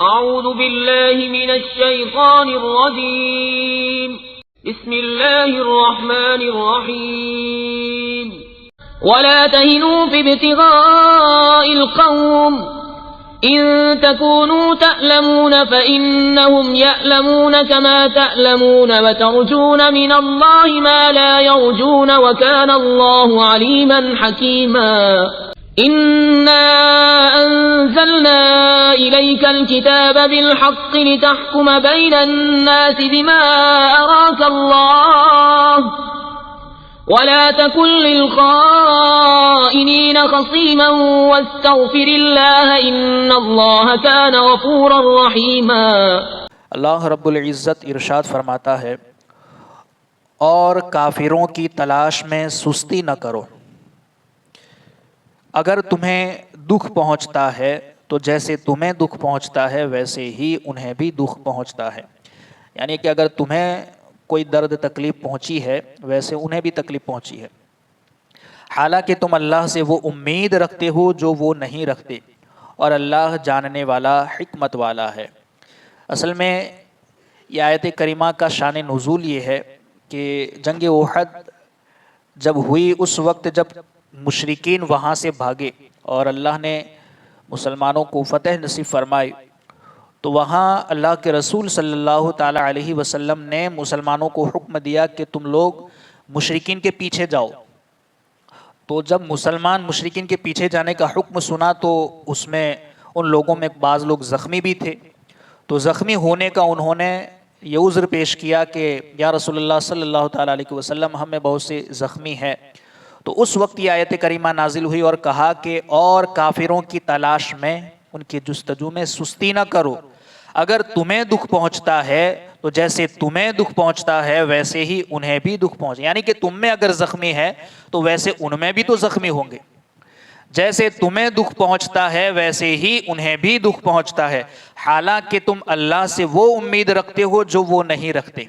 أعوذ بالله من الشيطان الرجيم بسم الله الرحمن الرحيم ولا تهنوا في ابتغاء القوم إن تكونوا تألمون فإنهم يألمون كما تألمون وترجون من الله ما لا يرجون وكان الله عليما حكيما إنا أنزلنا إليك الكتاب بالحق لتحكم بين الناس بما أراك الله ولا تكن للخائنين خصيما واستغفر الله إن الله كان غفورا رحيما۔ اللہ رب العزت ارشاد فرماتا ہے، اور کافروں کی تلاش میں سستی نہ کرو، اگر تمہیں دکھ پہنچتا ہے تو جیسے تمہیں دکھ پہنچتا ہے ویسے ہی انہیں بھی دکھ پہنچتا ہے، یعنی کہ اگر تمہیں کوئی درد تکلیف پہنچی ہے ویسے انہیں بھی تکلیف پہنچی ہے، حالانکہ تم اللہ سے وہ امید رکھتے ہو جو وہ نہیں رکھتے، اور اللہ جاننے والا حکمت والا ہے۔ اصل میں یہ آیت کریمہ کا شان نزول یہ ہے کہ جنگ احد جب ہوئی اس وقت جب مشرکین وہاں سے بھاگے اور اللہ نے مسلمانوں کو فتح نصیب فرمائی، تو وہاں اللہ کے رسول صلی اللہ تعالی علیہ وسلم نے مسلمانوں کو حکم دیا کہ تم لوگ مشرکین کے پیچھے جاؤ۔ تو جب مسلمان مشرکین کے پیچھے جانے کا حکم سنا تو اس میں ان لوگوں میں بعض لوگ زخمی بھی تھے، تو زخمی ہونے کا انہوں نے یہ عذر پیش کیا کہ یا رسول اللہ صلی اللہ تعالی علیہ وسلم ہمیں بہت سے زخمی ہیں۔ تو اس وقت یہ آیت کریمہ نازل ہوئی اور کہا کہ اور کافروں کی تلاش میں، ان کی جستجو میں سستی نہ کرو، اگر تمہیں دکھ پہنچتا ہے تو جیسے تمہیں دکھ پہنچتا ہے ویسے ہی انہیں بھی دکھ پہنچے، یعنی کہ تم میں اگر زخمی ہے تو ویسے ان میں بھی تو زخمی ہوں گے، جیسے تمہیں دکھ پہنچتا ہے ویسے ہی انہیں بھی دکھ پہنچتا ہے، حالانکہ تم اللہ سے وہ امید رکھتے ہو جو وہ نہیں رکھتے،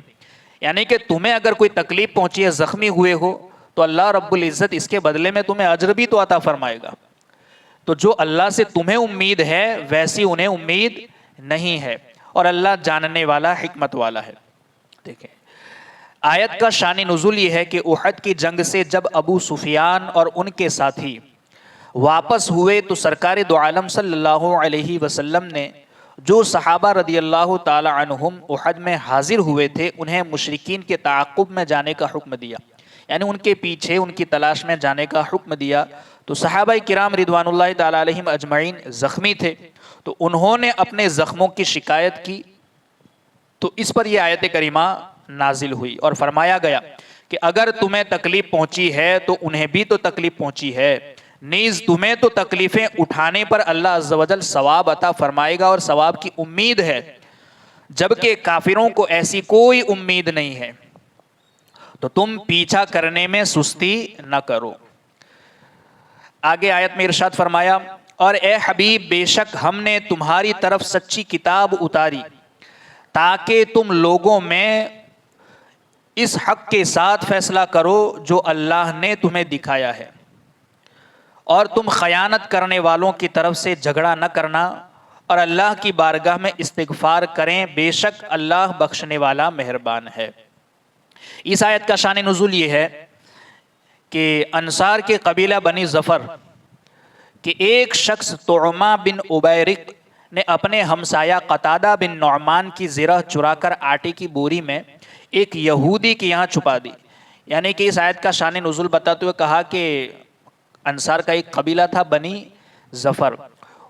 یعنی کہ تمہیں اگر کوئی تکلیف پہنچی ہے، زخمی ہوئے ہو، تو اللہ رب العزت اس کے بدلے میں تمہیں اجر بھی تو عطا فرمائے گا۔ تو جو اللہ سے تمہیں امید ہے ویسی انہیں امید نہیں ہے، اور اللہ جاننے والا حکمت والا ہے۔ دیکھیں آیت کا شان نزول یہ ہے کہ احد کی جنگ سے جب ابو سفیان اور ان کے ساتھی واپس ہوئے تو سرکار دو عالم صلی اللہ علیہ وسلم نے جو صحابہ رضی اللہ تعالی عنہم احد میں حاضر ہوئے تھے انہیں مشرکین کے تعاقب میں جانے کا حکم دیا، یعنی ان کے پیچھے ان کی تلاش میں جانے کا حکم دیا۔ تو صحابہ کرام رضوان اللہ تعالی علیہم اجمعین زخمی تھے، تو انہوں نے اپنے زخموں کی شکایت کی، تو اس پر یہ آیت کریمہ نازل ہوئی اور فرمایا گیا کہ اگر تمہیں تکلیف پہنچی ہے تو انہیں بھی تو تکلیف پہنچی ہے، نیز تمہیں تو تکلیفیں اٹھانے پر اللہ عز و جل ثواب عطا فرمائے گا اور ثواب کی امید ہے، جبکہ کافروں کو ایسی کوئی امید نہیں ہے، تو تم پیچھا کرنے میں سستی نہ کرو۔ آگے آیت میں ارشاد فرمایا، اور اے حبیب بے شک ہم نے تمہاری طرف سچی کتاب اتاری تاکہ تم لوگوں میں اس حق کے ساتھ فیصلہ کرو جو اللہ نے تمہیں دکھایا ہے، اور تم خیانت کرنے والوں کی طرف سے جھگڑا نہ کرنا، اور اللہ کی بارگاہ میں استغفار کریں، بے شک اللہ بخشنے والا مہربان ہے۔ اس آیت کا شان نزول یہ ہے کہ انصار کے قبیلہ بنی ظفر کہ ایک شخص طعمہ بن عبیرق نے اپنے ہمسایہ قتادہ بن نعمان کی زرہ چرا کر آٹے کی بوری میں ایک یہودی کے یہاں چھپا دی، یعنی کہ اس آیت کا شان نزول بتاتے ہوئے کہا کہ انصار کا ایک قبیلہ تھا بنی ظفر،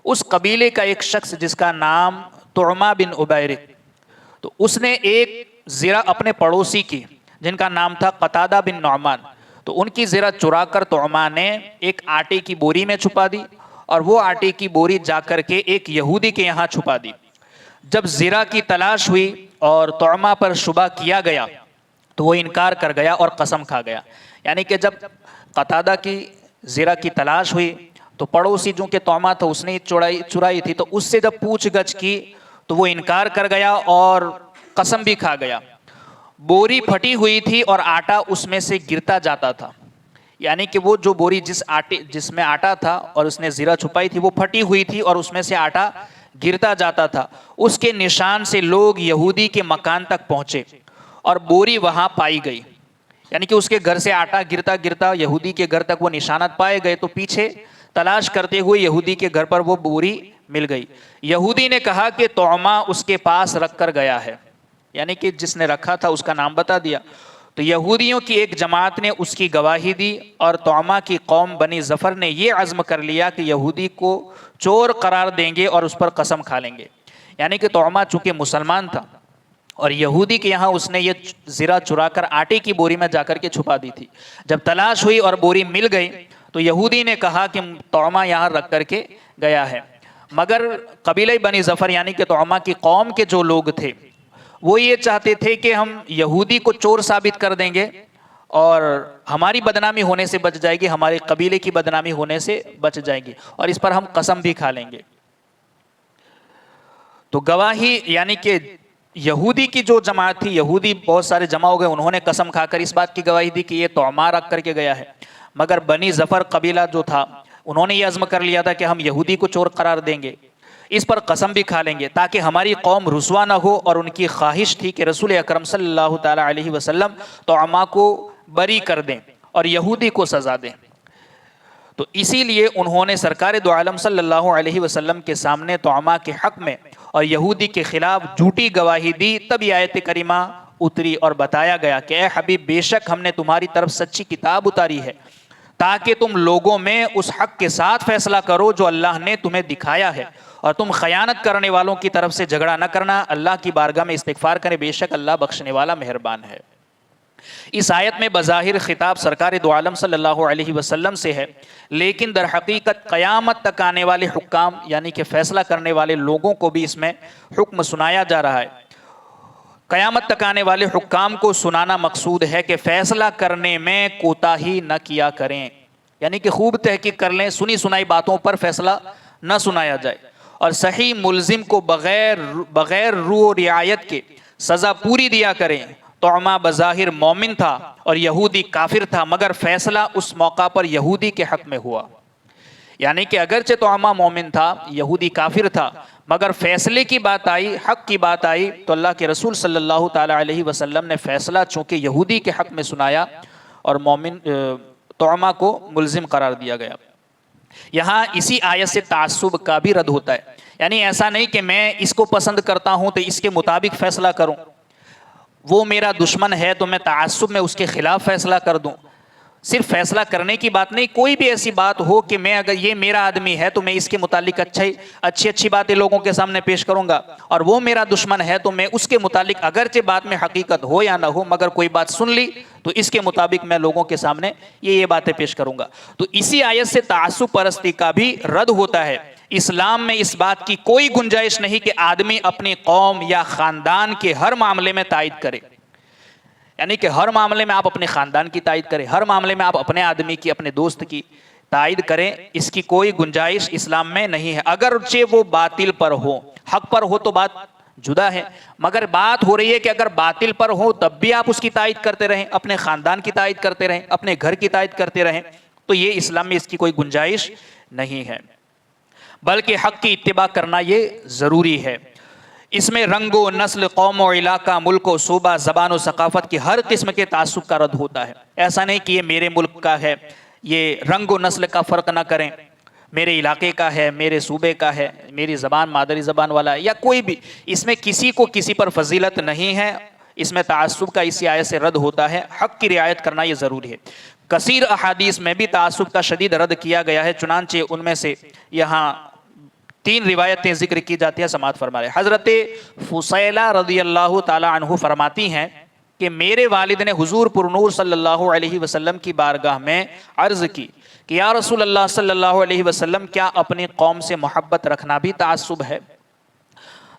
اس قبیلے کا ایک شخص جس کا نام طعمہ بن عبیرق، تو اس نے ایک زرہ اپنے پڑوسی کی جن کا نام تھا قتادہ بن نعمان، تو ان کی زرہ چرا کر طعمہ نے ایک آٹے کی بوری میں چھپا دی، اور وہ آٹے کی بوری جا کر کے ایک یہودی کے یہاں چھپا دی۔ جب زرہ کی تلاش ہوئی اور طعمہ پر شبہ کیا گیا تو وہ انکار کر گیا اور قسم کھا گیا، یعنی کہ جب قتادہ کی زرہ کی تلاش ہوئی تو پڑوسی جو کہ طعمہ تھا اس نے چرائی تھی، تو اس سے جب پوچھ گچھ کی تو وہ انکار کر گیا اور قسم بھی کھا گیا۔ بوری پھٹی ہوئی تھی اور آٹا اس میں سے گرتا جاتا تھا، یعنی کہ وہ جو بوری جس میں آٹا تھا اور اس نے زرہ چھپائی تھی وہ پھٹی ہوئی تھی اور اس میں سے آٹا گرتا جاتا تھا. اس کے نشان سے لوگ یہودی کے مکان تک پہنچے اور بوری وہاں پائی گئی. یعنی کہ اس کے گھر سے آٹا گرتا گرتا یہودی کے گھر تک وہ نشانات پائے گئے تو پیچھے تلاش کرتے ہوئے یہودی کے گھر پر وہ بوری مل گئی. یہودی نے کہا کہ طعمہ اس کے پاس رکھ کر گیا ہے، یعنی کہ جس نے رکھا تھا اس کا نام بتا دیا. تو یہودیوں کی ایک جماعت نے اس کی گواہی دی اور طعمہ کی قوم بنی ظفر نے یہ عزم کر لیا کہ یہودی کو چور قرار دیں گے اور اس پر قسم کھا لیں گے. یعنی کہ طعمہ چونکہ مسلمان تھا اور یہودی کے یہاں اس نے یہ زرہ چرا کر آٹے کی بوری میں جا کر کے چھپا دی تھی. جب تلاش ہوئی اور بوری مل گئی تو یہودی نے کہا کہ طعمہ یہاں رکھ کر کے گیا ہے. مگر قبیلہ بنی ظفر یعنی کہ طعمہ کی قوم کے جو لوگ تھے وہ یہ چاہتے تھے کہ ہم یہودی کو چور ثابت کر دیں گے اور ہماری بدنامی ہونے سے بچ جائے گی، ہمارے قبیلے کی بدنامی ہونے سے بچ جائے گی اور اس پر ہم قسم بھی کھا لیں گے. تو گواہی یعنی کہ یہودی کی جو جماعت تھی، یہودی بہت سارے جمع ہو گئے، انہوں نے قسم کھا کر اس بات کی گواہی دی کہ یہ طعمہ رکھ کر کے گیا ہے. مگر بنی ظفر قبیلہ جو تھا انہوں نے یہ عزم کر لیا تھا کہ ہم یہودی کو چور قرار دیں گے، اس پر قسم بھی کھا لیں گے تاکہ ہماری قوم رسوا نہ ہو. اور ان کی خواہش تھی کہ رسول اکرم صلی اللہ تعالی علیہ وسلم طعمہ کو بری کر دیں اور یہودی کو سزا دیں. تو اسی لیے انہوں نے سرکار دو عالم صلی اللہ علیہ وسلم کے سامنے طعمہ کے حق میں اور یہودی کے خلاف جھوٹی گواہی دی. تب یہ آیت کریمہ اتری اور بتایا گیا کہ اے حبیب بے شک ہم نے تمہاری طرف سچی کتاب اتاری ہے تاکہ تم لوگوں میں اس حق کے ساتھ فیصلہ کرو جو اللہ نے تمہیں دکھایا ہے اور تم خیانت کرنے والوں کی طرف سے جھگڑا نہ کرنا. اللہ کی بارگاہ میں استغفار کریں، بے شک اللہ بخشنے والا مہربان ہے. اس آیت میں بظاہر خطاب سرکار دو عالم صلی اللہ علیہ وسلم سے ہے، لیکن در حقیقت قیامت تک آنے والے حکام یعنی کہ فیصلہ کرنے والے لوگوں کو بھی اس میں حکم سنایا جا رہا ہے. قیامت تک آنے والے حکام کو سنانا مقصود ہے کہ فیصلہ کرنے میں کوتاہی نہ کیا کریں، یعنی کہ خوب تحقیق کر لیں، سنی سنائی باتوں پر فیصلہ نہ سنایا جائے اور صحیح ملزم کو بغیر رو و رعایت کے سزا پوری دیا کریں. طعمہ بظاہر مومن تھا اور یہودی کافر تھا مگر فیصلہ اس موقع پر یہودی کے حق میں ہوا. یعنی کہ اگرچہ طعمہ مومن تھا، یہودی کافر تھا، مگر فیصلے کی بات آئی، حق کی بات آئی تو اللہ کے رسول صلی اللہ تعالی علیہ وسلم نے فیصلہ چونکہ یہودی کے حق میں سنایا اور مومن طعمہ کو ملزم قرار دیا گیا. یہاں اسی آیت سے تعصب کا بھی رد ہوتا ہے، یعنی ایسا نہیں کہ میں اس کو پسند کرتا ہوں تو اس کے مطابق فیصلہ کروں، وہ میرا دشمن ہے تو میں تعصب میں اس کے خلاف فیصلہ کر دوں. صرف فیصلہ کرنے کی بات نہیں، کوئی بھی ایسی بات ہو کہ میں اگر یہ میرا آدمی ہے تو میں اس کے متعلق اچھی باتیں لوگوں کے سامنے پیش کروں گا، اور وہ میرا دشمن ہے تو میں اس کے متعلق اگرچہ بات میں حقیقت ہو یا نہ ہو مگر کوئی بات سن لی تو اس کے مطابق میں لوگوں کے سامنے یہ باتیں پیش کروں گا. تو اسی آیت سے تعصب پرستی کا بھی رد ہوتا ہے. اسلام میں اس بات کی کوئی گنجائش نہیں کہ آدمی اپنی قوم یا خاندان کے ہر معاملے میں تائید کرے، یعنی کہ ہر معاملے میں آپ اپنے خاندان کی تائید کریں، ہر معاملے میں آپ اپنے آدمی کی، اپنے دوست کی تائید کریں. اس کی کوئی گنجائش اسلام میں نہیں ہے. اگرچہ وہ باطل پر ہو، حق پر ہو تو بات جدا ہے، مگر بات ہو رہی ہے کہ اگر باطل پر ہو تب بھی آپ اس کی تائید کرتے رہیں، اپنے خاندان کی تائید کرتے رہیں، اپنے گھر کی تائید کرتے رہیں، تو یہ اسلام میں اس کی کوئی گنجائش نہیں ہے. بلکہ حق کی اتباع کرنا یہ ضروری ہے. اس میں رنگ و نسل، قوم و علاقہ، ملک و صوبہ، زبان و ثقافت کی ہر قسم کے تعصب کا رد ہوتا ہے. ایسا نہیں کہ یہ میرے ملک کا ہے، یہ رنگ و نسل کا فرق نہ کریں، میرے علاقے کا ہے، میرے صوبے کا ہے، میری زبان مادری زبان والا ہے، یا کوئی بھی، اس میں کسی کو کسی پر فضیلت نہیں ہے. اس میں تعصب کا اسی آیت سے رد ہوتا ہے. حق کی رعایت کرنا یہ ضروری ہے. کثیر احادیث میں بھی تعصب کا شدید رد کیا گیا ہے، چنانچہ ان میں سے یہاں 3 روایتیں ذکر کی جاتی ہیں، سماعت فرما رہے. حضرت فصیلہ رضی اللہ تعالی عنہ فرماتی ہیں کہ میرے والد نے حضور پر نور صلی اللہ علیہ وسلم کی بارگاہ میں عرض کی کہ یا رسول اللہ صلی اللہ علیہ وسلم، کیا اپنی قوم سے محبت رکھنا بھی تعصب ہے؟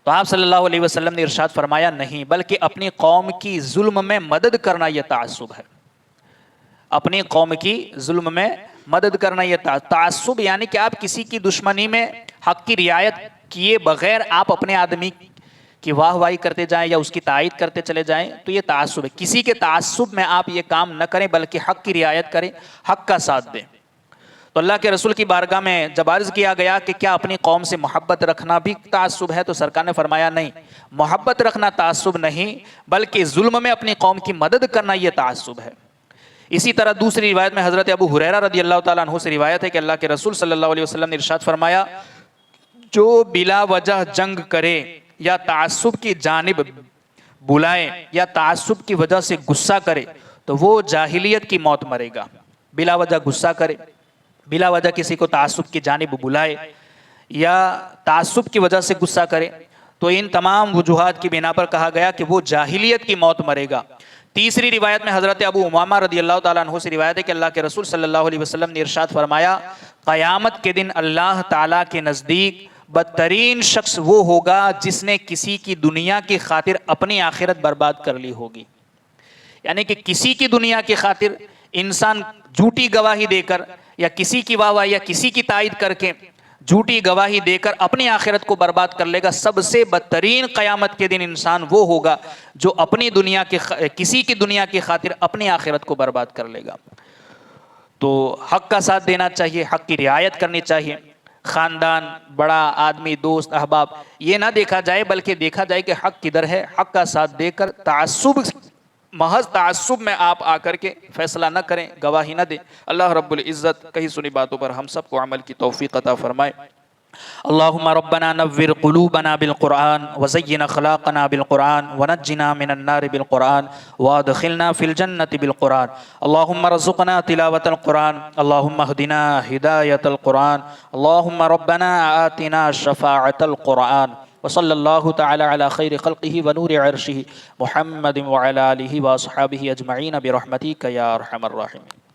تو آپ صلی اللہ علیہ وسلم نے ارشاد فرمایا نہیں، بلکہ اپنی قوم کی ظلم میں مدد کرنا یہ تعصب ہے. اپنی قوم کی ظلم میں مدد کرنا یہ تعصب، یعنی کہ آپ کسی کی دشمنی میں حق کی رعایت کیے بغیر آپ اپنے آدمی کی واہ واہی کرتے جائیں یا اس کی تائید کرتے چلے جائیں تو یہ تعصب ہے. کسی کے تعصب میں آپ یہ کام نہ کریں بلکہ حق کی رعایت کریں, حق کا ساتھ دیں. تو اللہ کے رسول کی بارگاہ میں جب عرض کیا گیا کہ کیا اپنی قوم سے محبت رکھنا بھی تعصب ہے, تو سرکار نے فرمایا نہیں, محبت رکھنا تعصب نہیں بلکہ ظلم میں اپنی قوم کی مدد کرنا یہ تعصب ہے. اسی طرح دوسری روایت میں حضرت ابو ہریرہ رضی اللہ تعالیٰ عنہ سے روایت ہے کہ اللہ کے رسول صلی اللہ علیہ وسلم نے ارشاد فرمایا, جو بلا وجہ جنگ کرے یا تعصب کی جانب بلائے یا تعصب کی وجہ سے غصہ کرے تو وہ جاہلیت کی موت مرے گا. بلا وجہ غصہ کرے, بلا وجہ کسی کو تعصب کی جانب بلائے یا تعصب کی وجہ سے غصہ کرے تو ان تمام وجوہات کی بنا پر کہا گیا کہ وہ جاہلیت کی موت مرے گا. تیسری روایت میں حضرت ابو امامہ رضی اللہ تعالیٰ عنہ سے روایت ہے کہ اللہ کے رسول صلی اللہ علیہ وسلم نے ارشاد فرمایا, قیامت کے دن اللہ تعالیٰ کے نزدیک بدترین شخص وہ ہوگا جس نے کسی کی دنیا کی خاطر اپنی آخرت برباد کر لی ہوگی. یعنی کہ کسی کی دنیا کی خاطر انسان جھوٹی گواہی دے کر یا کسی کی واہ واہ یا کسی کی تائید کر کے جھوٹی گواہی دے کر اپنی آخرت کو برباد کر لے گا. سب سے بدترین قیامت کے دن انسان وہ ہوگا جو اپنی دنیا کی کسی کی دنیا کی خاطر اپنی آخرت کو برباد کر لے گا. تو حق کا ساتھ دینا چاہیے, حق کی رعایت کرنی چاہیے. خاندان, بڑا آدمی, دوست, احباب, یہ نہ دیکھا جائے بلکہ دیکھا جائے کہ حق کدھر ہے, حق کا ساتھ دے کر تعصب, محض تعصب میں آپ آ کر کے فیصلہ نہ کریں, گواہی نہ دیں. اللہ رب العزت کہی سنی باتوں پر ہم سب کو عمل کی توفیق عطا فرمائے. اللہم ربنا نور قلوبنا بالقرآن وزین اخلاقنا بالقرآن ونجنا من النار بالقرآن وادخلنا فی الجنة بالقرآن. اللہم رزقنا تلاوة القرآن, اللہم اہدنا ہدایت القرآن, اللہم ربنا آتنا شفاعت القرآن. وصلی اللہ تعالی علی خیر خلقہ ونور عرشہ محمد وعلی آلہ واصحابہ اجمعین برحمتک یا ارحم الراحمین.